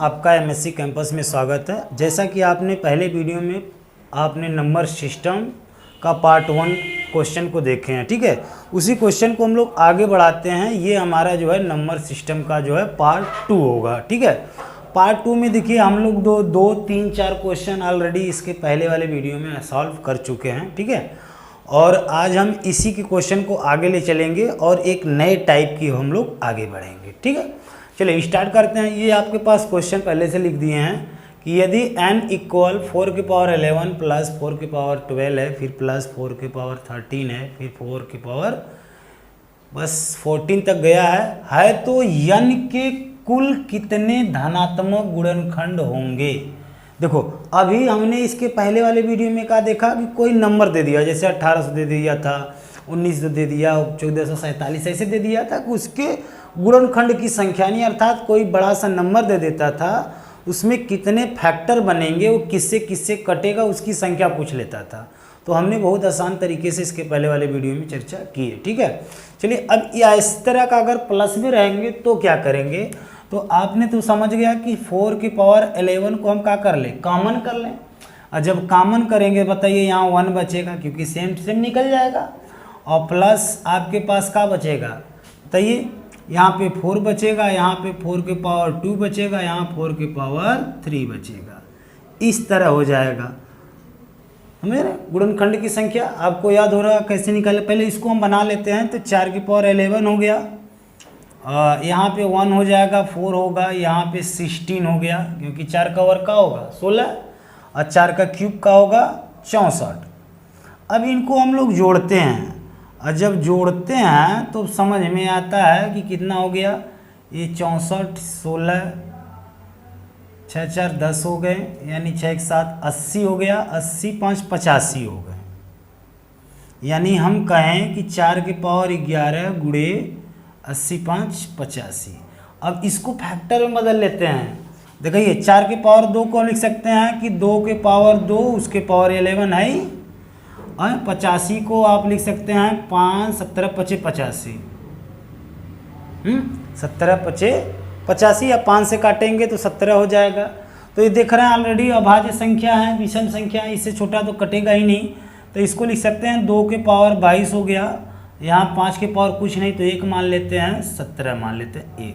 आपका MSc campus में स्वागत है। जैसा कि आपने पहले वीडियो में आपने नंबर सिस्टम का पार्ट 1 क्वेश्चन को देखे हैं, ठीक है। उसी क्वेश्चन को हम लोग आगे बढ़ाते हैं। ये हमारा जो है नंबर सिस्टम का जो है पार्ट 2 होगा, ठीक है। पार्ट 2 में देखिए हम लोग दो तीन चार क्वेश्चन ऑलरेडी इसके पहले वाले वीडियो में सॉल्व कर चुके हैं, ठीक है। और आज हम इसी के क्वेश्चन को आगे ले चलेंगे और एक नए टाइप की हम लोग आगे बढ़ेंगे, ठीक है। चलिए स्टार्ट करते हैं। ये आपके पास क्वेश्चन पहले से लिख दिए हैं कि यदि n इक्वल 4 की पावर 11 प्लस 4 की पावर 12 है, फिर प्लस 4 की पावर 13 है, फिर 4 की पावर बस 14 तक गया है तो n के कुल कितने धनात्मक गुणनखंड होंगे। देखो अभी हमने इसके पहले वाले वीडियो में क्या देखा कि कोई नंबर दे दिया, जैसे 1800 दे दिया था, 1900 दे दिया, 1447 ऐसे दे दिया था कि उसके गुणनखंड की संख्या नहीं, अर्थात कोई बड़ा सा नंबर दे देता था, उसमें कितने फैक्टर बनेंगे, वो किससे किससे कटेगा, उसकी संख्या पूछ लेता था। तो हमने बहुत आसान तरीके से इसके पहले वाले वीडियो में चर्चा की है, ठीक है। चलिए अब इस तरह का अगर प्लस में रहेंगे तो क्या करेंगे, तो आपने तो समझ गया कि 4 की पावर 11 को हम क्या कर लें, कॉमन कर लें। और जब कॉमन करेंगे बताइए यहाँ 1 बचेगा क्योंकि सेम सेम निकल जाएगा, और प्लस आपके पास क्या बचेगा बताइए, यहाँ पे 4 बचेगा, यहाँ पे 4 के पावर 2 बचेगा, यहाँ 4 के पावर 3 बचेगा। इस तरह हो जाएगा हमें गुणनखंड की संख्या। आपको याद हो रहा कैसे निकाले, पहले इसको हम बना लेते हैं। तो 4 की पावर 11 हो गया, यहाँ पे 1 हो जाएगा, 4 होगा, यहाँ पे 16 हो गया क्योंकि 4 का वर्ग का होगा 16 और 4 का क्यूब का होगा 64। अब इनको हम लोग जोड़ते हैं और जब जोड़ते हैं तो समझ में आता है कि कितना हो गया, ये 64 16 6 4 10 हो गए, यानी 6 1 7 80 हो गया, 80 5 85 हो गए। यानी हम कहें कि 4 की पावर 11 गुणे 80 5 85। अब इसको फैक्टर में बदल लेते हैं। देखिए 4 की पावर 2 को हम लिख सकते हैं कि 2 के पावर 2 उसके पावर 11 है, और 85 को आप लिख सकते हैं 5 17 5 85, 17 5 85 या 5 से काटेंगे तो 17 हो जाएगा। तो ये देख रहे हैं ऑलरेडी अभाज्य संख्या है, विषम संख्या, इससे छोटा तो कटेगा ही नहीं। तो इसको लिख सकते हैं 2 के पावर 22 हो गया, यहाँ 5 के पावर कुछ नहीं तो 1 मान लेते हैं, 17 मान लेते हैं 1।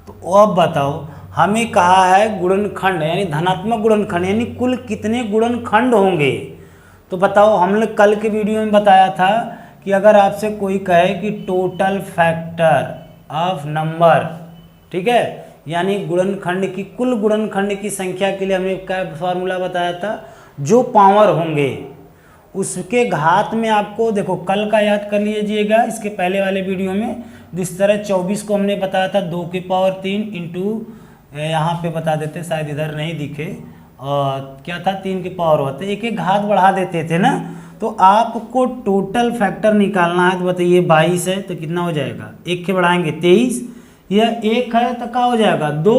तो अब बताओ हमें कहा है गुणनखंड यानी धनात्मक गुणनखंड यानी कुल कितने गुणनखंड होंगे। तो बताओ हम लोग कल के वीडियो में बताया था कि अगर आपसे कोई कहे कि टोटल फैक्टर ऑफ नंबर, ठीक है, यानी गुणनखंड की कुल गुणनखंड की संख्या के लिए हमने क्या फार्मूला बताया था, जो पावर होंगे उसके घात में आपको, देखो कल का याद कर लीजिएगा इसके पहले वाले वीडियो में, जिस तरह 24 को हमने बताया था 2 की पावर 3 इंटू, यहाँ पे बता देते शायद इधर नहीं दिखे, और क्या था 3 की पावर होते, एक एक घात बढ़ा देते थे ना। तो आपको टोटल फैक्टर निकालना है, तो बताइए 22 है तो कितना हो जाएगा, 1 के बढ़ाएंगे 23, यह 1 है तो क्या हो जाएगा 2,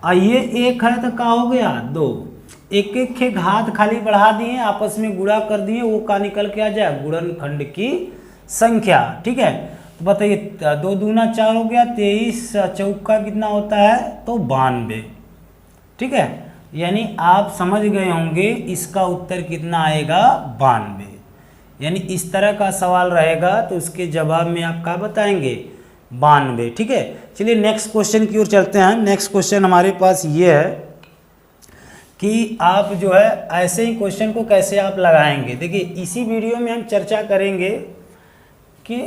और ये 1 है तो क्या हो गया 2, एक एक के घात खाली बढ़ा दिए, आपस में गुणा कर दिए, वो का निकल के आ जाए गुणनखंड की संख्या, ठीक है। तो बताइए 2 दूना 4 हो गया, 23 चौका कितना होता है तो 92, ठीक है। यानी आप समझ गए होंगे इसका उत्तर कितना आएगा 92। यानी इस तरह का सवाल रहेगा तो उसके जवाब में आप क्या बताएंगे 92, ठीक है। चलिए नेक्स्ट क्वेश्चन की ओर चलते हैं। नेक्स्ट क्वेश्चन हमारे पास ये है कि आप जो है ऐसे ही क्वेश्चन को कैसे आप लगाएंगे। देखिए इसी वीडियो में हम चर्चा करेंगे कि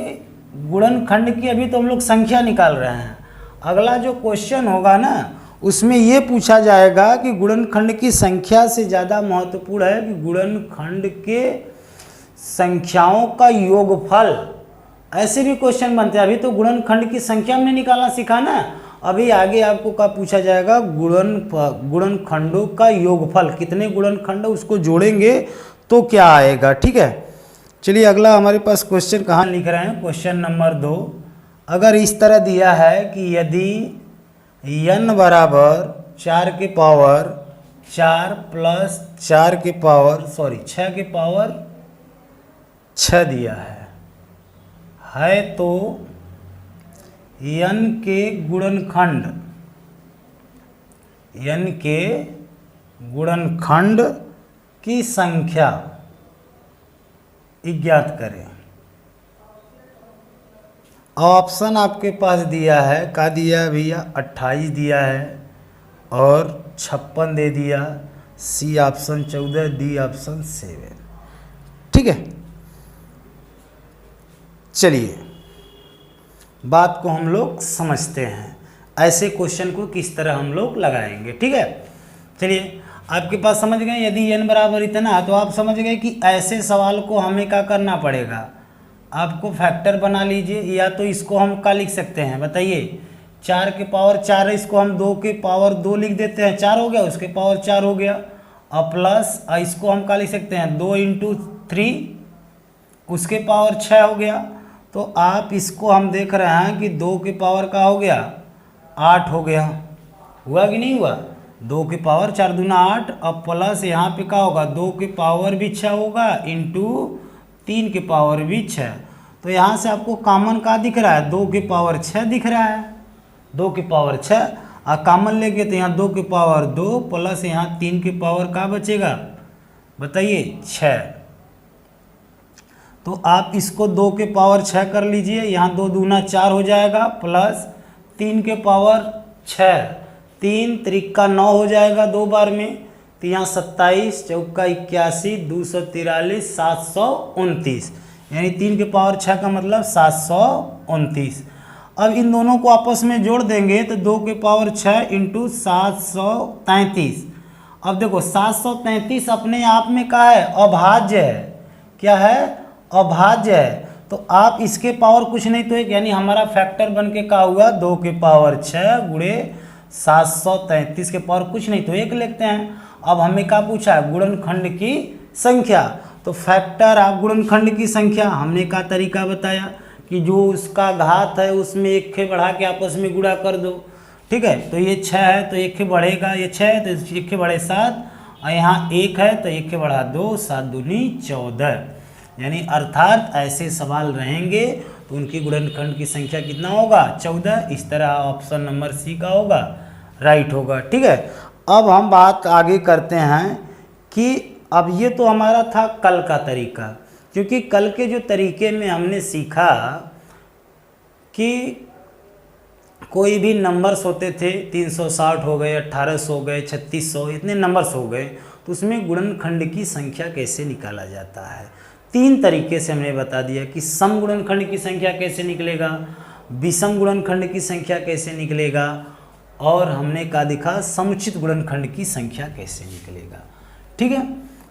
गुणनखंड की अभी तो हम लोग संख्या निकाल रहे हैं, अगला जो क्वेश्चन होगा ना उसमें ये पूछा जाएगा कि गुणनखंड की संख्या से ज़्यादा महत्वपूर्ण है कि गुणनखंड के संख्याओं का योगफल। ऐसे भी क्वेश्चन बनते हैं। अभी तो गुणनखंड की संख्या हमने निकालना सीखा ना, अभी आगे आपको क्या पूछा जाएगा, गुणनखंडों का योगफल, कितने गुणनखंड उसको जोड़ेंगे तो क्या आएगा, ठीक है। चलिए अगला हमारे पास क्वेश्चन कहाँ लिख रहे हैं, क्वेश्चन नंबर 2। अगर इस तरह दिया है कि यदि n बराबर 4 के पावर 4 प्लस 4 के पावर 6 के पावर 6 दिया है तो n के गुणनखंड n के गुणनखंड की संख्या ज्ञात करें। ऑप्शन आपके पास दिया है, क्या दिया है भैया, 28 दिया है और 56 दे दिया, सी ऑप्शन 14, डी ऑप्शन 7। ठीक है, चलिए बात को हम लोग समझते हैं, ऐसे क्वेश्चन को किस तरह हम लोग लगाएंगे। ठीक है, चलिए आपके पास समझ गए, यदि n बराबर इतना है तो आप समझ गए कि ऐसे सवाल को हमें क्या करना पड़ेगा, आपको फैक्टर बना लीजिए, या तो इसको हम क्या लिख सकते हैं बताइए, 4 के पावर 4 है, इसको हम 2 के पावर 2 लिख देते हैं, 4 हो गया, उसके पावर 4 हो गया, और प्लस इसको हम क्या लिख सकते हैं, 2 × 3 उसके पावर 6 हो गया। तो आप इसको हम देख रहे हैं कि 2 के पावर का हो गया 8 हो गया, हुआ कि नहीं हुआ, 2 के पावर 4 दूना 8, अब प्लस यहाँ पे क्या होगा, 2 के पावर भी 6 होगा इंटू 3 के पावर भी 6। तो यहाँ से आपको कॉमन का दिख रहा है, 2 के पावर 6 दिख रहा है, 2 के पावर 6 और कॉमन लेके तो यहाँ 2 के पावर 2 प्लस यहाँ 3 के पावर का बचेगा बताइए 6। तो आप इसको 2 के पावर 6 कर लीजिए, यहाँ 2 दूना 4 हो जाएगा, प्लस 3 के पावर 6, 3 त्रिका 9 हो जाएगा 2 बार में, तो यहाँ 27 चौका 81 243 729, यानी 3 के पावर 6 का मतलब 729। अब इन दोनों को आपस में जोड़ देंगे तो 2 के पावर 6 इंटू 733। अब देखो 733 अपने आप में क्या है, अभाज्य है, क्या है, अभाज्य है। तो आप इसके पावर कुछ नहीं तो एक, यानी हमारा फैक्टर बन के क्या हुआ, 2 के पावर 6 गुणे 733 के पावर कुछ नहीं तो एक लिखते हैं। अब हमें क्या पूछा है, गुणनखंड की संख्या, तो फैक्टर आप गुणनखंड की संख्या, हमने का तरीका बताया कि जो उसका घात है उसमें 1 के बढ़ा के आपस में गुणा कर दो। ठीक है, तो ये 6 है तो 1 के बढ़ेगा, ये 6 है तो 1 के बढ़े 7, और यहाँ 1 है तो 1 के बढ़ा 2, 7 दूनी 14, यानी अर्थात ऐसे सवाल रहेंगे तो उनकी गुणनखंड की संख्या कितना होगा, 14। इस तरह ऑप्शन नंबर सी का होगा, राइट होगा। ठीक है, अब हम बात आगे करते हैं कि अब ये तो हमारा था कल का तरीका, क्योंकि कल के जो तरीके में हमने सीखा कि कोई भी नंबर्स होते थे, 360 हो गए, 1800 हो गए, 3600, इतने नंबर्स हो गए, तो उसमें गुणनखंड की संख्या कैसे निकाला जाता है। 3 तरीके से हमने बता दिया कि सम गुणनखंड की संख्या कैसे निकलेगा, विषम गुणनखंड की संख्या कैसे निकलेगा, और हमने क्या दिखा, समुचित गुणनखंड की संख्या कैसे निकलेगा। ठीक है,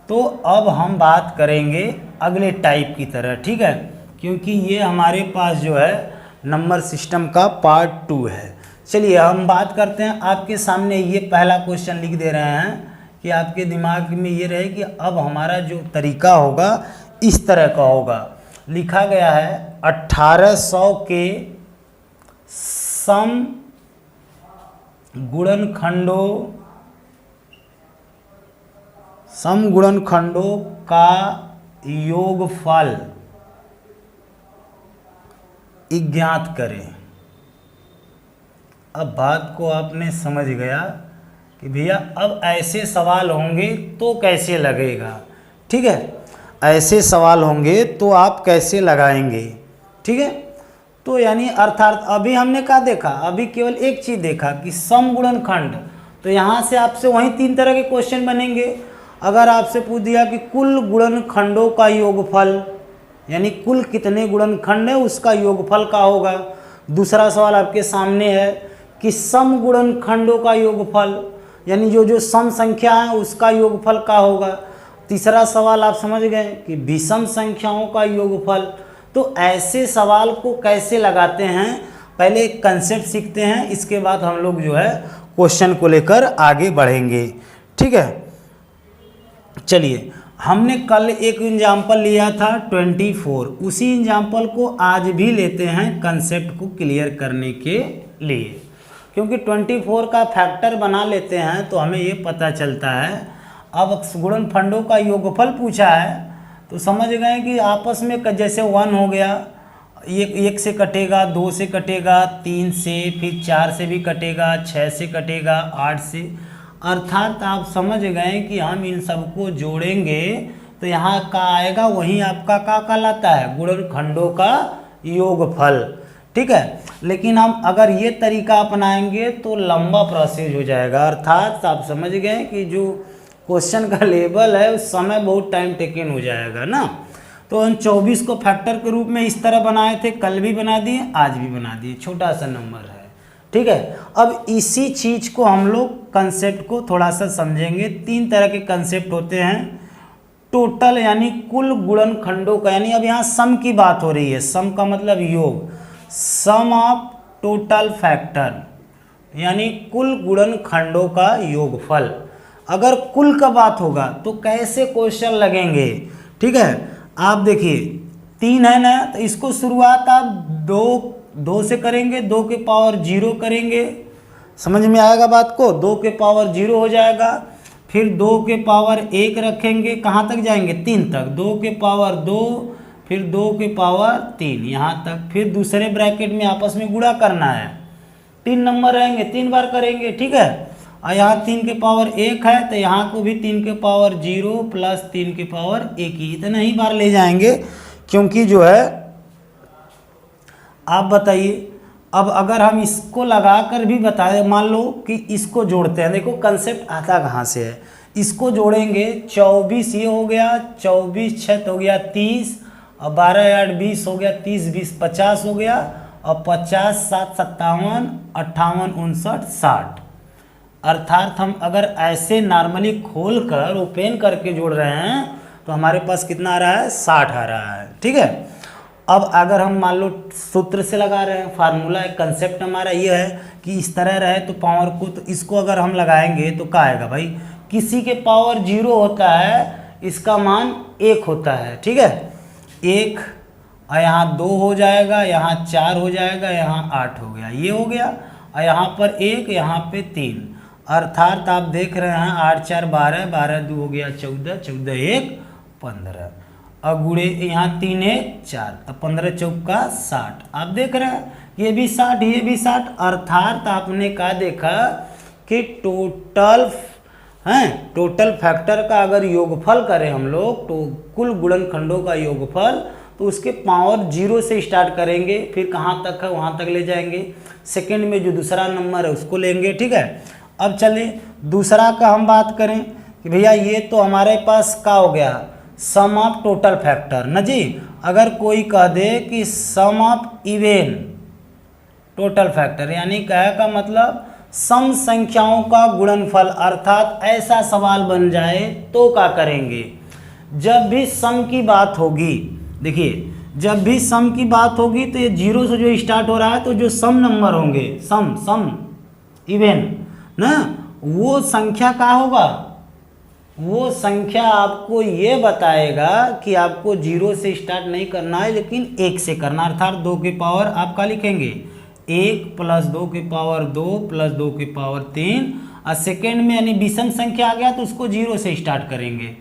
तो अब हम बात करेंगे अगले टाइप की तरह। ठीक है, क्योंकि ये हमारे पास जो है नंबर सिस्टम का पार्ट 2 है। चलिए हम बात करते हैं, आपके सामने ये पहला क्वेश्चन लिख दे रहे हैं कि आपके दिमाग में ये रहे कि अब हमारा जो तरीका होगा इस तरह का होगा। लिखा गया है 1800 के सम गुणनखंडों का योगफल ज्ञात करें। अब बात को आपने समझ गया कि भैया अब ऐसे सवाल होंगे तो कैसे लगेगा। ठीक है, ऐसे सवाल होंगे तो आप कैसे लगाएंगे। ठीक है, तो यानी अर्थात अभी हमने क्या देखा, अभी केवल एक चीज़ देखा कि सम गुणनखंड, तो यहाँ से आपसे वहीं 3 तरह के क्वेश्चन बनेंगे। अगर आपसे पूछ दिया कि कुल गुणनखंडों का योगफल, यानी कुल कितने गुणनखंड है उसका योगफल का होगा। दूसरा सवाल आपके सामने है कि सम गुणनखंडों का योगफल, यानी जो जो सम संख्या है उसका योगफल का होगा। तीसरा सवाल आप समझ गए कि विषम संख्याओं का योगफल। तो ऐसे सवाल को कैसे लगाते हैं, पहले एक कंसेप्ट सीखते हैं, इसके बाद हम लोग जो है क्वेश्चन को लेकर आगे बढ़ेंगे। ठीक है, चलिए हमने कल एक एग्जाम्पल लिया था 24, उसी एग्जाम्पल को आज भी लेते हैं कंसेप्ट को क्लियर करने के लिए, क्योंकि 24 का फैक्टर बना लेते हैं तो हमें ये पता चलता है। अब गुणनखंडों का योगफल पूछा है तो समझ गए कि आपस में जैसे 1 हो गया, 1 से कटेगा, 2 से कटेगा, 3 से, फिर 4 से भी कटेगा, 6 से कटेगा, 8 से, अर्थात आप समझ गए कि हम इन सबको जोड़ेंगे तो यहाँ का आएगा, वहीं आपका का कहलाता है, गुणनखंडों का योगफल। ठीक है, लेकिन हम अगर ये तरीका अपनाएंगे तो लंबा प्रोसेस हो जाएगा। अर्थात आप समझ गए कि जो क्वेश्चन का लेवल है उस समय बहुत टाइम टेकन हो जाएगा ना। तो हम 24 को फैक्टर के रूप में इस तरह बनाए थे, कल भी बना दिए, आज भी बना दिए, छोटा सा नंबर है। ठीक है, अब इसी चीज को हम लोग कंसेप्ट को थोड़ा सा समझेंगे। 3 तरह के कंसेप्ट होते हैं। टोटल यानी कुल गुणनखंडों का, यानी अब यहाँ सम की बात हो रही है, सम का मतलब योग, सम ऑफ टोटल फैक्टर यानी कुल गुणनखंडों का योगफल। अगर कुल का बात होगा तो कैसे क्वेश्चन लगेंगे। ठीक है, आप देखिए 3 है ना, तो इसको शुरुआत आप 2 से करेंगे, 2 के पावर 0 करेंगे, समझ में आएगा बात को, 2 के पावर 0 हो जाएगा। फिर 2 के पावर 1 रखेंगे, कहाँ तक जाएंगे, 3 तक, 2 के पावर 2, फिर 2 के पावर 3 यहाँ तक। फिर दूसरे ब्रैकेट में आपस में गुणा करना है, 3 नंबर रहेंगे, 3 बार करेंगे। ठीक है, और यहाँ 3 के पावर 1 है तो यहाँ को भी 3 के पावर 0 प्लस 3 के पावर 1 ही, इतना ही बार ले जाएंगे। क्योंकि जो है, आप बताइए, अब अगर हम इसको लगाकर भी बताएं, मान लो कि इसको जोड़ते हैं, देखो कंसेप्ट आता कहाँ से है, इसको जोड़ेंगे, 24 ये हो गया, 24 6 हो गया 30, और 12 8 20 हो गया, 30 20 50 हो गया, और 50 7 57 58 59 60। अर्थात हम अगर ऐसे नॉर्मली खोल कर ओपन करके जोड़ रहे हैं तो हमारे पास कितना आ रहा है, 60 आ रहा है। ठीक है, अब अगर हम मान लो सूत्र से लगा रहे हैं, फार्मूला एक कंसेप्ट हमारा ये है कि इस तरह रहे तो पावर को, तो इसको अगर हम लगाएंगे तो क्या आएगा भाई, किसी के पावर 0 होता है इसका मान 1 होता है। ठीक है, 1, और यहाँ 2 हो जाएगा, यहाँ 4 हो जाएगा, यहाँ 8 हो गया, ये हो गया, और यहाँ पर 1, यहाँ पे 3। अर्थात आप देख रहे हैं 8 4 12, 12 2 हो गया 14, 14 1 15, और गुणे यहाँ 3 1 4, तो 15 चौका 60। आप देख रहे हैं ये भी 60, ये भी 60। अर्थात आपने क्या देखा कि टोटल फैक्टर का अगर योगफल करें हम लोग, तो कुल गुणनखंडों का योगफल, तो उसके पावर 0 से स्टार्ट करेंगे, फिर कहाँ तक है वहाँ तक ले जाएंगे, सेकंड में जो दूसरा नंबर है उसको लेंगे। ठीक है, अब चले दूसरा का हम बात करें कि भैया ये तो हमारे पास क्या हो गया, सम ऑफ टोटल फैक्टर ना जी। अगर कोई कह दे कि सम ऑफ इवन टोटल फैक्टर, यानी कहे का मतलब सम संख्याओं का गुणनफल, अर्थात ऐसा सवाल बन जाए तो क्या करेंगे। जब भी सम की बात होगी, देखिए जब भी सम की बात होगी तो ये 0 से जो स्टार्ट हो रहा है, तो जो सम नंबर होंगे, सम इवन ना, वो संख्या क्या होगा, वो संख्या आपको ये बताएगा कि आपको 0 से स्टार्ट नहीं करना है, लेकिन 1 से करना। अर्थात 2 के पावर आप क्या लिखेंगे, 1 प्लस 2 के पावर 2 प्लस 2 के पावर 3, और सेकेंड में यानी विषम संख्या आ गया तो उसको 0 से स्टार्ट करेंगे।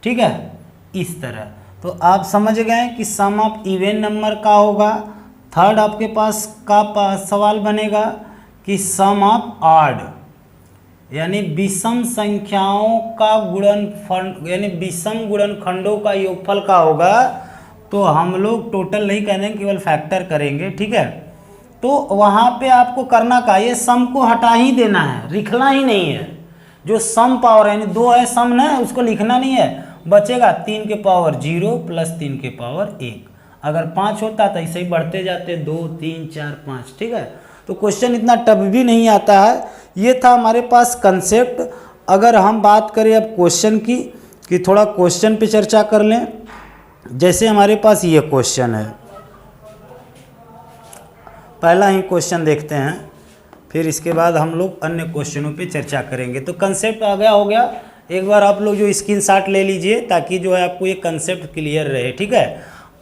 ठीक है, इस तरह। तो आप समझ गए कि सम ऑफ इवन नंबर का होगा। थर्ड आपके पास का सवाल बनेगा कि सम ऑफ ऑड, यानी विषम संख्याओं का गुणनफल, यानी विषम गुणनखंडों का योगफल का होगा। तो हम लोग टोटल नहीं करेंगे, केवल फैक्टर करेंगे। ठीक है, तो वहाँ पे आपको करना का, ये सम को हटा ही देना है, लिखना ही नहीं है। जो सम पावर यानी 2 है सम ना, उसको लिखना नहीं है, बचेगा 3 के पावर 0 प्लस 3 के पावर 1। अगर 5 होता तो ऐसे ही बढ़ते जाते, 2 3 4 5। ठीक है, तो क्वेश्चन इतना टफ भी नहीं आता है। ये था हमारे पास कंसेप्ट। अगर हम बात करें अब क्वेश्चन की, कि थोड़ा क्वेश्चन पे चर्चा कर लें। जैसे हमारे पास ये क्वेश्चन है, पहला ही क्वेश्चन देखते हैं, फिर इसके बाद हम लोग अन्य क्वेश्चनों पे चर्चा करेंगे। तो कंसेप्ट आ गया, हो गया। एक बार आप लोग जो स्क्रीनशॉट ले लीजिए ताकि जो है आपको ये कंसेप्ट क्लियर रहे। ठीक है,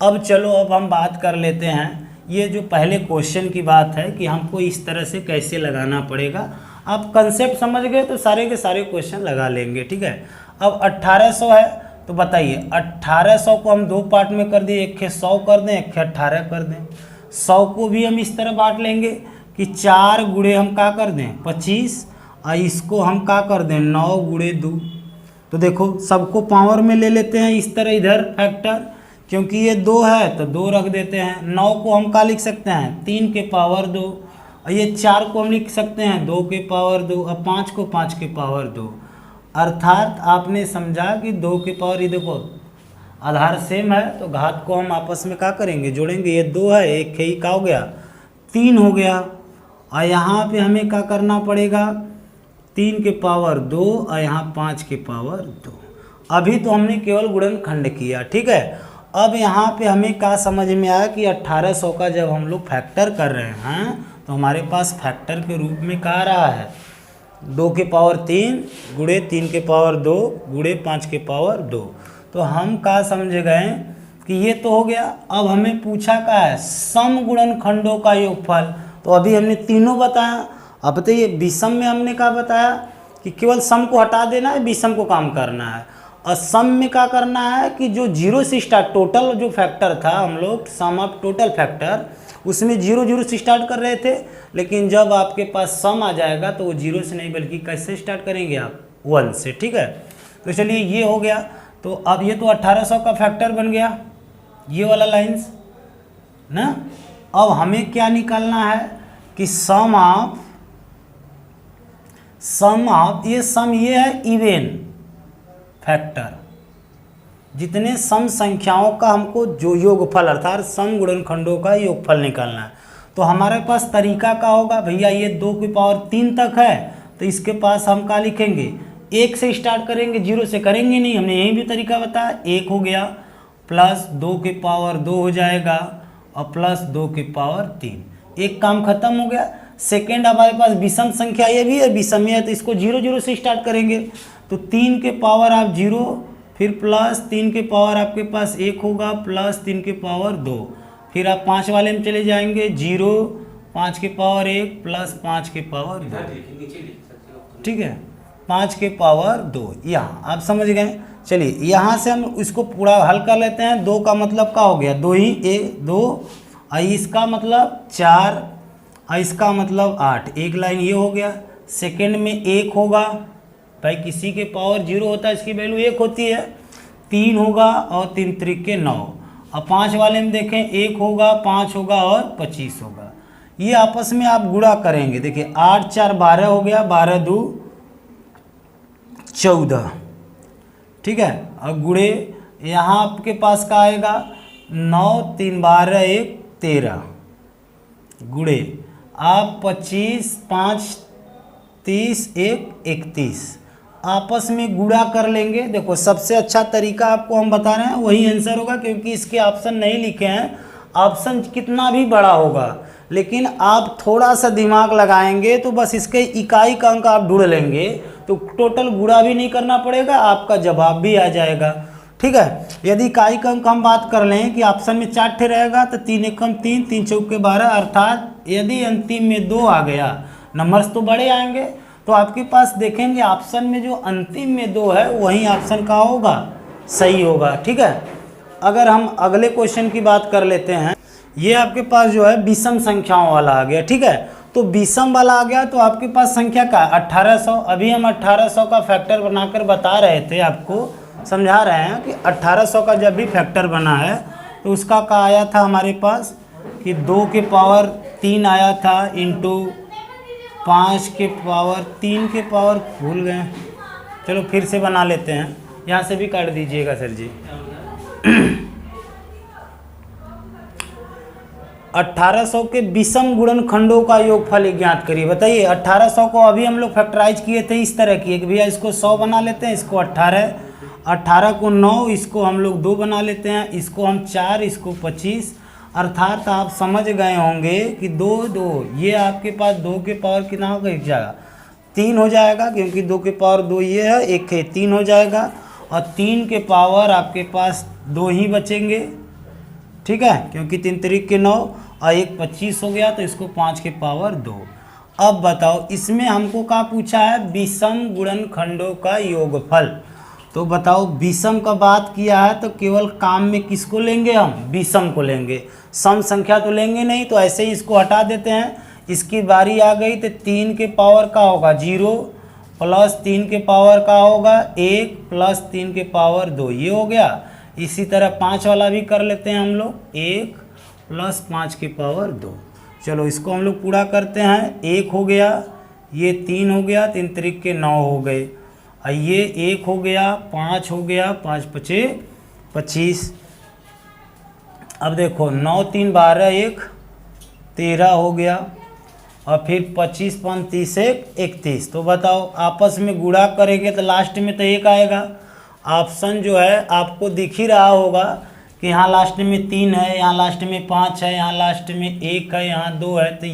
अब चलो अब हम बात कर लेते हैं, ये जो पहले क्वेश्चन की बात है कि हमको इस तरह से कैसे लगाना पड़ेगा। आप कंसेप्ट समझ गए तो सारे के सारे क्वेश्चन लगा लेंगे। ठीक है, अब 1800 है, तो बताइए 1800 को हम 2 पार्ट में कर दिए, एक 100 कर दें, एक 18 कर दें। 100 को भी हम इस तरह बांट लेंगे कि 4 गुणे हम क्या कर दें 25, और इसको हम क्या कर दें 9 गुणे 2। तो देखो सबको पावर में ले लेते हैं इस तरह इधर फैक्टर, क्योंकि ये 2 है तो 2 रख देते हैं। 9 को हम क्या लिख सकते हैं 3 के पावर 2, और ये 4 को हम लिख सकते हैं 2 के पावर 2, और 5 को 5 के पावर 2। अर्थात आपने समझा कि 2 के पावर, ये देखो आधार सेम है तो घात को हम आपस में क्या करेंगे जोड़ेंगे। ये 2 है, एक ही क्या हो गया 3 हो गया। और यहाँ पे हमें क्या करना पड़ेगा 3 के पावर 2 और यहाँ 5 के पावर 2। अभी तो हमने केवल गुणनखंड किया, ठीक है। अब यहाँ पे हमें क्या समझ में आया कि 1800 का जब हम लोग फैक्टर कर रहे हैं तो हमारे पास फैक्टर के रूप में क्या आ रहा है 2 के पावर 3 गुणे 3 के पावर 2 गुणे 5 के पावर 2। तो हम क्या समझ गए कि ये तो हो गया। अब हमें पूछा क्या है सम गुणनखंडों का योगफल। तो अभी हमने तीनों बताया। अब बताइए विषम में हमने क्या बताया कि केवल सम को हटा देना है, विषम को काम करना है। और सम में क्या करना है कि जो 0 से स्टार्ट टोटल जो फैक्टर था हम लोग सम ऑफ टोटल फैक्टर, उसमें 0 0 से स्टार्ट कर रहे थे, लेकिन जब आपके पास सम आ जाएगा तो वो 0 से नहीं बल्कि कैसे स्टार्ट करेंगे आप 1 से, ठीक है। तो चलिए ये हो गया। तो अब ये तो 1800 का फैक्टर बन गया ये वाला लाइन्स ना। अब हमें क्या निकालना है कि सम ऑफ ये सम ये है इवन फैक्टर, जितने सम संख्याओं का हमको जो योगफल अर्थात सम गुणनखंडों का योगफल निकालना है। तो हमारे पास तरीका का होगा भैया ये 2 की पावर 3 तक है तो इसके पास हम क्या लिखेंगे 1 से स्टार्ट करेंगे, 0 से करेंगे नहीं। हमने यही भी तरीका बताया। 1 हो गया प्लस 2 के पावर 2 हो जाएगा और प्लस 2 के पावर 3। एक काम खत्म हो गया। सेकेंड हमारे पास विषम संख्या ये भी है, विषम है तो इसको 0 0 से स्टार्ट करेंगे। तो 3 के पावर आप 0 फिर प्लस 3 के पावर आपके पास 1 होगा प्लस 3 के पावर 2, फिर आप 5 वाले में चले जाएंगे 0 5 के पावर 1 प्लस 5 के पावर 2, ठीक है 5 के पावर 2। यहाँ आप समझ गए। चलिए यहाँ से हम इसको पूरा हल कर लेते हैं। 2 का मतलब क्या हो गया 2 ही 2, और इसका मतलब 4 और इसका मतलब 8। एक लाइन ये हो गया। सेकंड में 1 होगा भाई, किसी के पावर 0 होता है इसकी वैल्यू 1 होती है। 3 होगा और 3 त्रिके 9। अब 5 वाले में देखें 1 होगा 5 होगा और 25 होगा। ये आपस में आप गुणा करेंगे। देखिए 8 4 12 हो गया, 12 2 14, ठीक है। और गुणे यहाँ आपके पास का आएगा 9 3 12 1 13 गुणे आप 25 5 30 1 31 आपस में गुणा कर लेंगे। देखो सबसे अच्छा तरीका आपको हम बता रहे हैं वही आंसर होगा, क्योंकि इसके ऑप्शन नहीं लिखे हैं। ऑप्शन कितना भी बड़ा होगा लेकिन आप थोड़ा सा दिमाग लगाएंगे तो बस इसके इकाई का अंक आप ढूंढ लेंगे तो टोटल गुणा भी नहीं करना पड़ेगा, आपका जवाब भी आ जाएगा, ठीक है। यदि इकाई का अंक हम बात कर लें कि ऑप्शन में 4 ठे रहेगा तो 3 एकम 3 3 चौके 12, अर्थात यदि अंतिम में 2 आ गया नंबर्स तो बड़े आएंगे। तो आपके पास देखेंगे ऑप्शन में जो अंतिम में 2 है वही ऑप्शन का होगा सही होगा, ठीक है। अगर हम अगले क्वेश्चन की बात कर लेते हैं, ये आपके पास जो है विषम संख्याओं वाला आ गया, ठीक है। तो विषम वाला आ गया तो आपके पास संख्या का 1800। अभी हम 1800 का फैक्टर बनाकर बता रहे थे, आपको समझा रहे हैं कि 1800 का जब भी फैक्टर बना है तो उसका क्या आया था हमारे पास कि 2 के पावर 3 आया था इंटू 5 के पावर 3 के पावर भूल गए, चलो फिर से बना लेते हैं। यहाँ से भी काट दीजिएगा सर जी। 1800 के विषम गुणनखंडों का योगफल ज्ञात करिए। बताइए 1800 को अभी हम लोग फैक्टराइज किए थे इस तरह किए कि भैया इसको 100 बना लेते हैं, इसको 18, 18 को 9, इसको हम लोग 2 बना लेते हैं, इसको हम 4, इसको 25। अर्थात आप समझ गए होंगे कि 2 2 ये आपके पास 2 के पावर कितना होगा एक जाएगा 3 हो जाएगा, क्योंकि 2 के पावर 2 ये है, एक है 3 हो जाएगा, और 3 के पावर आपके पास 2 ही बचेंगे, ठीक है, क्योंकि 3 त्रिक के 9 और एक 25 हो गया तो इसको 5 के पावर 2। अब बताओ इसमें हमको क्या पूछा है विषम गुणनखंडों का योगफल। तो बताओ विषम का बात किया है तो केवल काम में किसको लेंगे हम विषम को लेंगे, सम संख्या तो लेंगे नहीं। तो ऐसे ही इसको हटा देते हैं। इसकी बारी आ गई तो 3 के पावर का होगा 0 प्लस 3 के पावर का होगा 1 प्लस 3 के पावर 2, ये हो गया। इसी तरह 5 वाला भी कर लेते हैं हम लोग, 1 प्लस 5 के पावर 2। चलो इसको हम लोग पूरा करते हैं। 1 हो गया, ये 3 हो गया, 3 त्रिक के 9 हो गए, और ये 1 हो गया, 5 हो गया, 5 पचे 25। अब देखो 9 3 12 1 13 हो गया, और फिर 25 5 30 1 31। तो बताओ आपस में गुणा करेंगे तो लास्ट में तो 1 आएगा। ऑप्शन जो है आपको दिख ही रहा होगा कि यहाँ लास्ट में 3 है, यहाँ लास्ट में 5 है, यहाँ लास्ट में 1 है, यहाँ 2 है, तो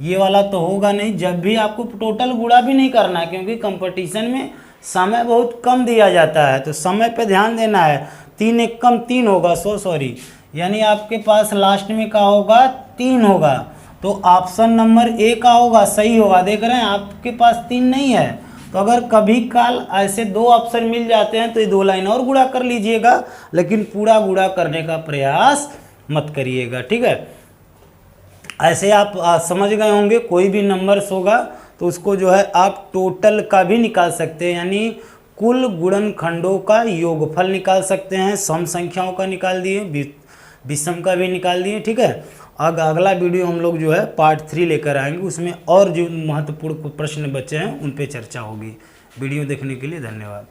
ये वाला तो होगा नहीं। जब भी आपको टोटल गुणा भी नहीं करना है, क्योंकि कंपटीशन में समय बहुत कम दिया जाता है, तो समय पे ध्यान देना है। 3 1 कम 3 होगा, सॉरी, यानी आपके पास लास्ट में क्या होगा 3 होगा, तो ऑप्शन नंबर ए का होगा, सही होगा। देख रहे हैं आपके पास 3 नहीं है, तो अगर कभी काल ऐसे 2 ऑप्शन मिल जाते हैं तो ये 2 लाइन और गुणा कर लीजिएगा, लेकिन पूरा गुणा करने का प्रयास मत करिएगा, ठीक है। ऐसे आप समझ गए होंगे, कोई भी नंबर्स होगा तो उसको जो है आप टोटल का भी निकाल सकते हैं, यानी कुल गुणनखंडों का योगफल निकाल सकते हैं। सम संख्याओं का निकाल दिए, विषम का भी निकाल दिए, ठीक है। अगला वीडियो हम लोग जो है पार्ट 3 लेकर आएंगे, उसमें और जो महत्वपूर्ण प्रश्न बचे हैं उन पे चर्चा होगी। वीडियो देखने के लिए धन्यवाद।